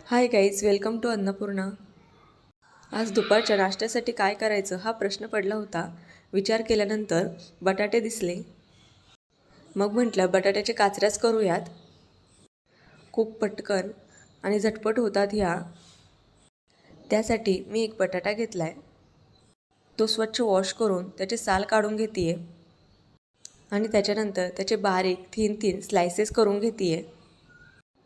High guys, welcome to Annapurna. आज दुपारच्या नाश्त्यासाठी काय करायचं हा प्रश्न पडला होता. विचार केल्यानंतर बटाटे दिसले. मग म्हटलं बटाट्याचे काचऱ्याच करूयात. खूप पटकन आणि झटपट होतात ह्या. त्यासाठी मी एक बटाटा घेतला आहे. तो स्वच्छ वॉश करून त्याचे साल काढून घेते आहे आणि त्याच्यानंतर त्याचे बारीक थीन स्लायसेस करून घेते आहे.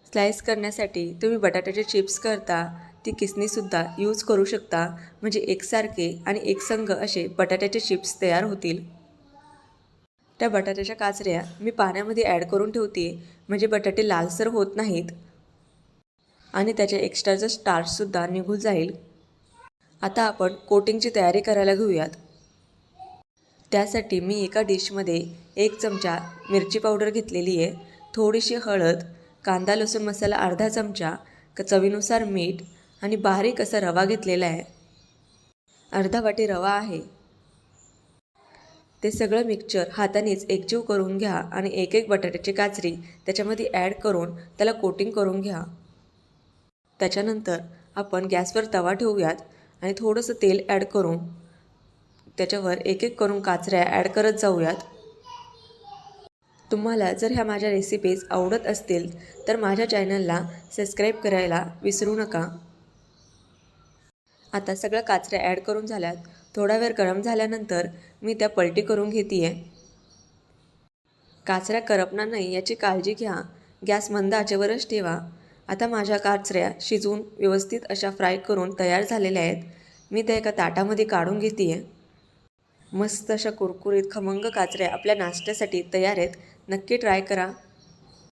स्लाइस करण्यासाठी तुम्ही बटाट्याचे चिप्स करता ती किसणीसुद्धा यूज करू शकता, म्हणजे एकसारखे आणि एकसंग असे बटाट्याचे चिप्स तयार होतील. त्या बटाट्याच्या काचऱ्या मी पाण्यामध्ये ॲड करून ठेवते, म्हणजे बटाटे लालसर होत नाहीत आणि त्याचे एक्स्ट्राचं स्टार्चसुद्धा निघून जाईल. आता आपण कोटिंगची तयारी करायला घेऊयात. त्यासाठी मी एका डिशमध्ये 1 चमचा मिरची पावडर घेतलेली आहे, थोडीशी हळद, कांदा लसूण मसाला अर्धा चमचा, चवीनुसार मीठ आणि बारीक असा रवा घेतलेला आहे. अर्धा वाटी रवा आहे. ते सगळं मिक्सचर हातानेच एकजीव करून घ्या आणि एक एक बटाट्याची काचरी त्याच्यामध्ये ॲड करून त्याला कोटिंग करून घ्या. त्याच्यानंतर आपण गॅसवर तवा ठेवूयात आणि थोडंसं तेल ॲड करून त्याच्यावर एक एक करून काचऱ्या ॲड करत जाऊयात. तुम्हाला जर ह्या माझ्या रेसिपीज आवडत असतील तर माझ्या चॅनलला सबस्क्राईब करायला विसरू नका. आता सगळ्या काचऱ्या ॲड करून झाल्यात. थोडा वेळ गरम झाल्यानंतर मी त्या पलटी करून घेते आहे. काचऱ्या करपणार नाही याची काळजी घ्या. गॅस मंद आचेवरच ठेवा. आता माझ्या काचऱ्या शिजवून व्यवस्थित अशा फ्राय करून तयार झालेल्या आहेत. मी त्या एका ताटामध्ये काढून घेते आहे. मस्त अशा कुरकुरीत खमंग काचऱ्या आपल्या नाश्त्यासाठी तयार आहेत. नक्की ट्राय करा.